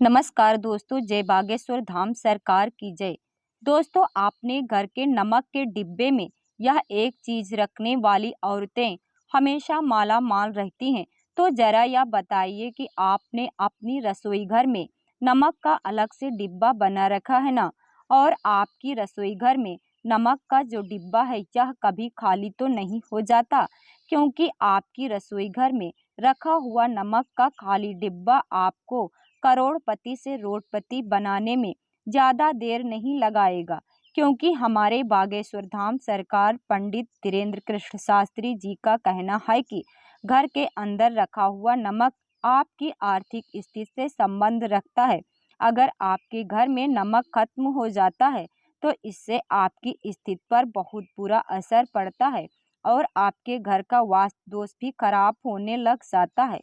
नमस्कार दोस्तों, जय बागेश्वर धाम सरकार की जय। दोस्तों, आपने घर के नमक के डिब्बे में यह एक चीज रखने वाली औरतें हमेशा माला माल रहती हैं। तो जरा यह बताइए कि आपने अपनी रसोई घर में नमक का अलग से डिब्बा बना रखा है ना? और आपकी रसोई घर में नमक का जो डिब्बा है यह कभी खाली तो नहीं हो जाता? क्योंकि आपकी रसोई घर में रखा हुआ नमक का खाली डिब्बा आपको करोड़पति से रोडपति बनाने में ज़्यादा देर नहीं लगाएगा। क्योंकि हमारे बागेश्वर धाम सरकार पंडित धीरेन्द्र कृष्ण शास्त्री जी का कहना है कि घर के अंदर रखा हुआ नमक आपकी आर्थिक स्थिति से संबंध रखता है। अगर आपके घर में नमक खत्म हो जाता है तो इससे आपकी स्थिति पर बहुत बुरा असर पड़ता है और आपके घर का वास्तु दोष भी खराब होने लग जाता है।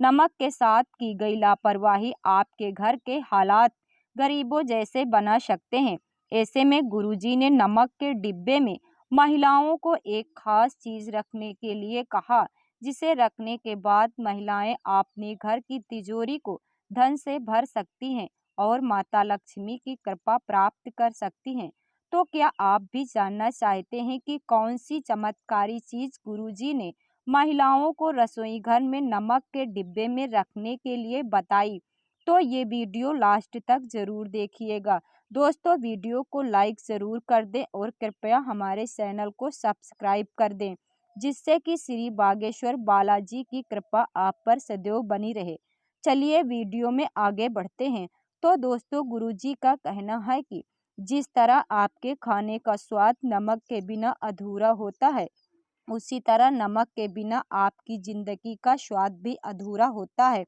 नमक के साथ की गई लापरवाही आपके घर के हालात गरीबों जैसे बना सकते हैं। ऐसे में गुरुजी ने नमक के डिब्बे में महिलाओं को एक खास चीज रखने के लिए कहा, जिसे रखने के बाद महिलाएं अपने घर की तिजोरी को धन से भर सकती हैं और माता लक्ष्मी की कृपा प्राप्त कर सकती हैं। तो क्या आप भी जानना चाहते हैं कि कौन सी चमत्कारी चीज गुरुजी ने महिलाओं को रसोई घर में नमक के डिब्बे में रखने के लिए बताई? तो ये वीडियो लास्ट तक जरूर देखिएगा। दोस्तों, वीडियो को लाइक जरूर कर दें और कृपया हमारे चैनल को सब्सक्राइब कर दें, जिससे कि श्री बागेश्वर बालाजी की कृपा आप पर सदैव बनी रहे। चलिए वीडियो में आगे बढ़ते हैं। तो दोस्तों, गुरुजी का कहना है कि जिस तरह आपके खाने का स्वाद नमक के बिना अधूरा होता है, उसी तरह नमक के बिना आपकी जिंदगी का स्वाद भी अधूरा होता है।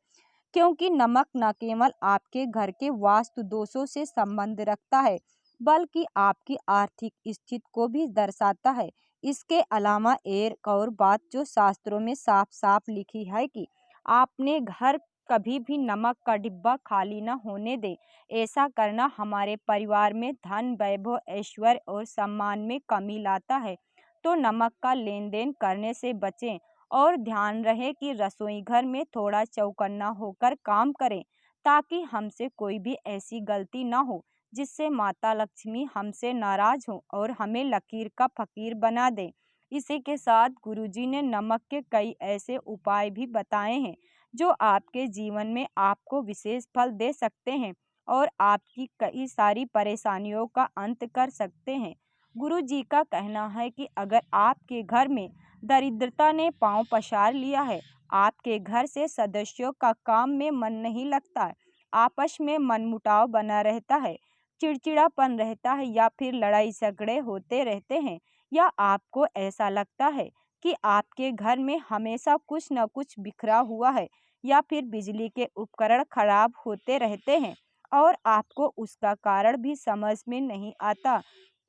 क्योंकि नमक न केवल आपके घर के वास्तु दोषों से संबंध रखता है, बल्कि आपकी आर्थिक स्थिति को भी दर्शाता है। इसके अलावा एक और बात जो शास्त्रों में साफ साफ लिखी है कि आपने घर कभी भी नमक का डिब्बा खाली न होने दे। ऐसा करना हमारे परिवार में धन, वैभव, ऐश्वर्य और सम्मान में कमी लाता है। तो नमक का लेन देन करने से बचें और ध्यान रहे कि रसोई घर में थोड़ा चौकन्ना होकर काम करें, ताकि हमसे कोई भी ऐसी गलती ना हो जिससे माता लक्ष्मी हमसे नाराज हो और हमें लकीर का फकीर बना दे। इसी के साथ गुरुजी ने नमक के कई ऐसे उपाय भी बताए हैं जो आपके जीवन में आपको विशेष फल दे सकते हैं और आपकी कई सारी परेशानियों का अंत कर सकते हैं। गुरु जी का कहना है कि अगर आपके घर में दरिद्रता ने पांव पसार लिया है, आपके घर से सदस्यों का काम में मन नहीं लगता है, आपस में मनमुटाव बना रहता है, चिड़चिड़ापन रहता है या फिर लड़ाई झगड़े होते रहते हैं, या आपको ऐसा लगता है कि आपके घर में हमेशा कुछ न कुछ बिखरा हुआ है या फिर बिजली के उपकरण खराब होते रहते हैं और आपको उसका कारण भी समझ में नहीं आता।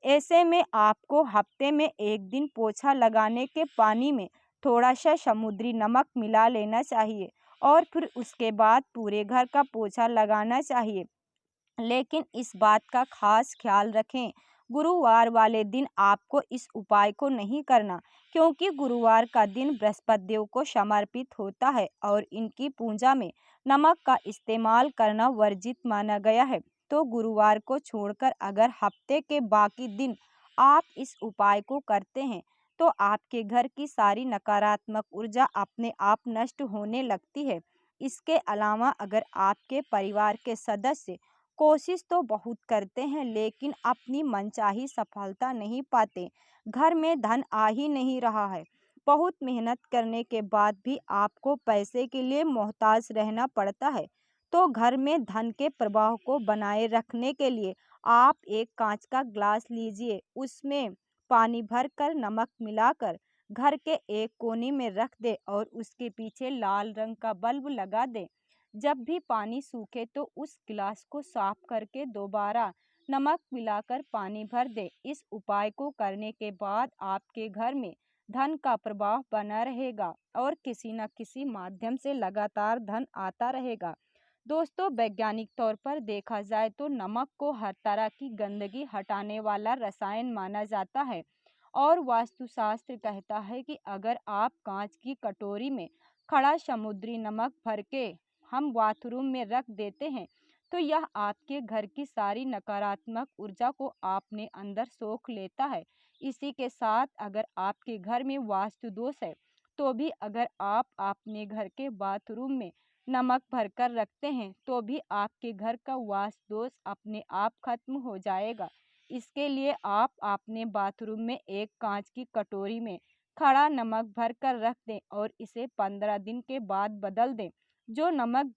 ऐसे में आपको हफ्ते में एक दिन पोछा लगाने के पानी में थोड़ा सा समुद्री नमक मिला लेना चाहिए और फिर उसके बाद पूरे घर का पोछा लगाना चाहिए। लेकिन इस बात का खास ख्याल रखें, गुरुवार वाले दिन आपको इस उपाय को नहीं करना, क्योंकि गुरुवार का दिन बृहस्पति देव को समर्पित होता है और इनकी पूजा में नमक का इस्तेमाल करना वर्जित माना गया है। तो गुरुवार को छोड़कर अगर हफ्ते के बाकी दिन आप इस उपाय को करते हैं तो आपके घर की सारी नकारात्मक ऊर्जा अपने आप नष्ट होने लगती है। इसके अलावा अगर आपके परिवार के सदस्य कोशिश तो बहुत करते हैं लेकिन अपनी मनचाही सफलता नहीं पाते, घर में धन आ ही नहीं रहा है, बहुत मेहनत करने के बाद भी आपको पैसे के लिए मोहताज रहना पड़ता है, तो घर में धन के प्रवाह को बनाए रखने के लिए आप एक कांच का ग्लास लीजिए, उसमें पानी भरकर नमक मिलाकर घर के एक कोने में रख दे और उसके पीछे लाल रंग का बल्ब लगा दे। जब भी पानी सूखे तो उस गिलास को साफ करके दोबारा नमक मिलाकर पानी भर दे। इस उपाय को करने के बाद आपके घर में धन का प्रवाह बना रहेगा और किसी न किसी माध्यम से लगातार धन आता रहेगा। दोस्तों, वैज्ञानिक तौर पर देखा जाए तो नमक को हर तरह की गंदगी हटाने वाला रसायन माना जाता है और वास्तुशास्त्र कहता है कि अगर आप कांच की कटोरी में खड़ा समुद्री नमक भर के हम बाथरूम में रख देते हैं तो यह आपके घर की सारी नकारात्मक ऊर्जा को अपने अंदर सोख लेता है। इसी के साथ अगर आपके घर में वास्तु दोष है तो भी अगर आप अपने घर के बाथरूम में नमक भरकर रखते हैं तो भी आपके घर का वास्तु दोष अपने आप खत्म हो जाएगा। इसके लिए आप अपने बाथरूम में एक कांच की कटोरी में खड़ा नमक भर कर रख दें और इसे 15 दिन के बाद बदल दें। जो नमक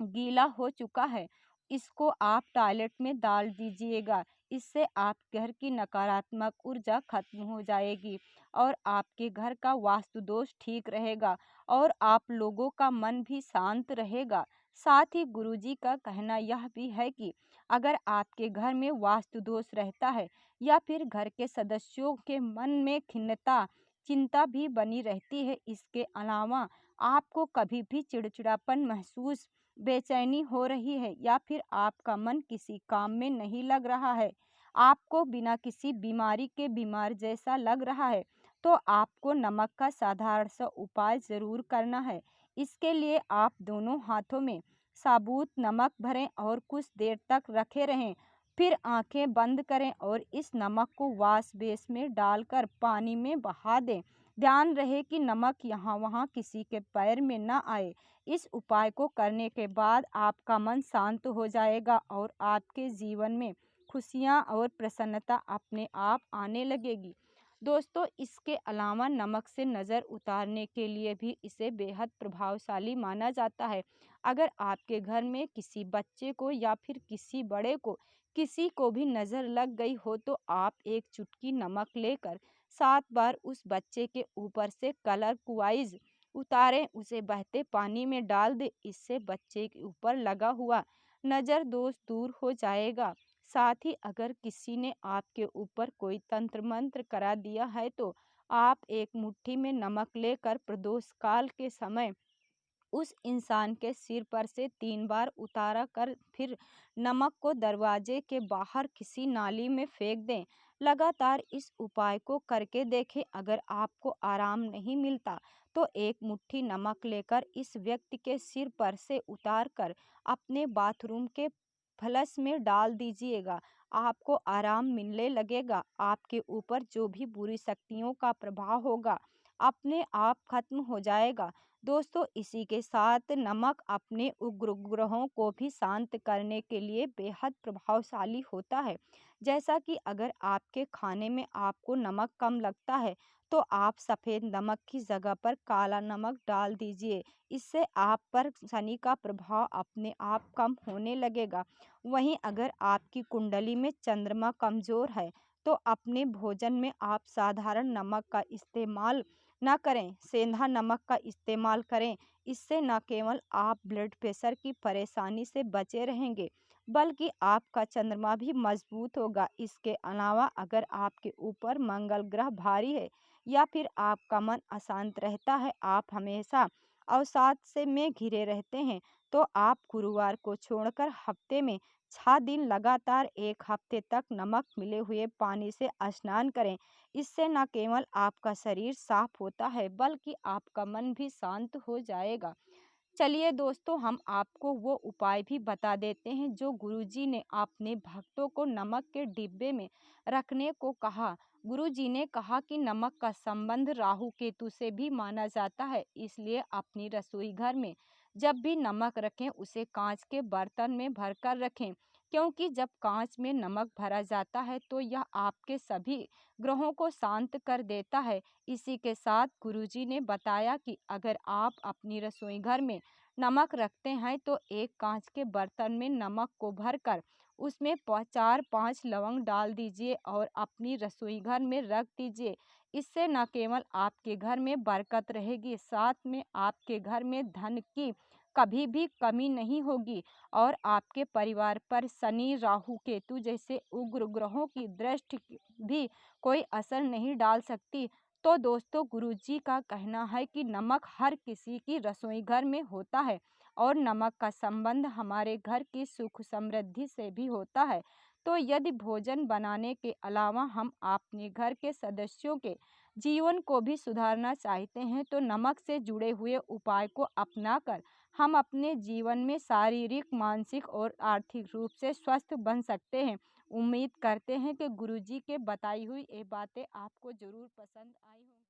गीला हो चुका है इसको आप टॉयलेट में डाल दीजिएगा। इससे आप घर की नकारात्मक ऊर्जा खत्म हो जाएगी और आपके घर का वास्तु दोष ठीक रहेगा और आप लोगों का मन भी शांत रहेगा। साथ ही गुरुजी का कहना यह भी है कि अगर आपके घर में वास्तु दोष रहता है या फिर घर के सदस्यों के मन में खिन्नता चिंता भी बनी रहती है, इसके अलावा आपको कभी भी चिड़चिड़ापन महसूस बेचैनी हो रही है या फिर आपका मन किसी काम में नहीं लग रहा है, आपको बिना किसी बीमारी के बीमार जैसा लग रहा है, तो आपको नमक का साधारण सा उपाय ज़रूर करना है। इसके लिए आप दोनों हाथों में साबुत नमक भरें और कुछ देर तक रखे रहें। फिर आंखें बंद करें और इस नमक को वॉश बेस में डालकर पानी में बहा दें। ध्यान रहे कि नमक यहाँ वहाँ किसी के पैर में न आए। इस उपाय को करने के बाद आपका मन शांत हो जाएगा और आपके जीवन में खुशियाँ और प्रसन्नता अपने आप आने लगेगी। दोस्तों, इसके अलावा नमक से नज़र उतारने के लिए भी इसे बेहद प्रभावशाली माना जाता है। अगर आपके घर में किसी बच्चे को या फिर किसी बड़े को किसी को भी नज़र लग गई हो तो आप एक चुटकी नमक लेकर 7 बार उस बच्चे के ऊपर से क्लॉकवाइज उतारें, उसे बहते पानी में डाल दें। इससे बच्चे के ऊपर लगा हुआ नज़र दोष दूर हो जाएगा। साथ ही अगर किसी ने आपके ऊपर कोई तंत्र मंत्र करा दिया है तो आप एक मुट्ठी में नमक लेकर प्रदोष काल के समय उस इंसान के सिर पर से 3 बार उतारा कर फिर नमक को दरवाजे के बाहर किसी नाली में फेंक दें। लगातार इस उपाय को करके देखें। अगर आपको आराम नहीं मिलता तो एक मुट्ठी नमक लेकर इस व्यक्ति के सिर पर से उतार कर अपने बाथरूम के फ्लश में डाल दीजिएगा। आपको आराम मिलने लगेगा। आपके ऊपर जो भी बुरी शक्तियों का प्रभाव होगा अपने आप खत्म हो जाएगा। दोस्तों, इसी के साथ नमक अपने उग्र ग्रहों को भी शांत करने के लिए बेहद प्रभावशाली होता है। जैसा कि अगर आपके खाने में आपको नमक कम लगता है तो आप सफ़ेद नमक की जगह पर काला नमक डाल दीजिए। इससे आप पर शनि का प्रभाव अपने आप कम होने लगेगा। वहीं अगर आपकी कुंडली में चंद्रमा कमज़ोर है तो अपने भोजन में आप साधारण नमक का इस्तेमाल ना करें, सेंधा नमक का इस्तेमाल करें। इससे न केवल आप ब्लड प्रेशर की परेशानी से बचे रहेंगे बल्कि आपका चंद्रमा भी मजबूत होगा। इसके अलावा अगर आपके ऊपर मंगल ग्रह भारी है या फिर आपका मन अशांत रहता है, आप हमेशा अवसाद से में घिरे रहते हैं, तो आप गुरुवार को छोड़कर हफ्ते में 6 दिन लगातार 1 हफ्ते तक नमक मिले हुए पानी से स्नान करें। इससे न केवल आपका शरीर साफ होता है बल्कि आपका मन भी शांत हो जाएगा। चलिए दोस्तों, हम आपको वो उपाय भी बता देते हैं जो गुरुजी ने अपने भक्तों को नमक के डिब्बे में रखने को कहा। गुरुजी ने कहा कि नमक का संबंध राहु केतु से भी माना जाता है, इसलिए अपनी रसोई घर में जब भी नमक रखें उसे कांच के बर्तन में भरकर रखें, क्योंकि जब कांच में नमक भरा जाता है तो यह आपके सभी ग्रहों को शांत कर देता है। इसी के साथ गुरुजी ने बताया कि अगर आप अपनी रसोई घर में नमक रखते हैं तो एक कांच के बर्तन में नमक को भरकर उसमें 4-5 लवंग डाल दीजिए और अपनी रसोई घर में रख दीजिए। इससे न केवल आपके घर में बरकत रहेगी, साथ में आपके घर में धन की कभी भी कमी नहीं होगी और आपके परिवार पर शनि, राहु, केतु जैसे उग्र ग्रहों की दृष्टि भी कोई असर नहीं डाल सकती। तो दोस्तों, गुरुजी का कहना है कि नमक हर किसी की रसोई घर में होता है और नमक का संबंध हमारे घर की सुख समृद्धि से भी होता है। तो यदि भोजन बनाने के अलावा हम अपने घर के सदस्यों के जीवन को भी सुधारना चाहते हैं तो नमक से जुड़े हुए उपाय को अपनाकर हम अपने जीवन में शारीरिक, मानसिक और आर्थिक रूप से स्वस्थ बन सकते हैं। उम्मीद करते हैं कि गुरुजी के बताई हुई ये बातें आपको ज़रूर पसंद आई होंगी।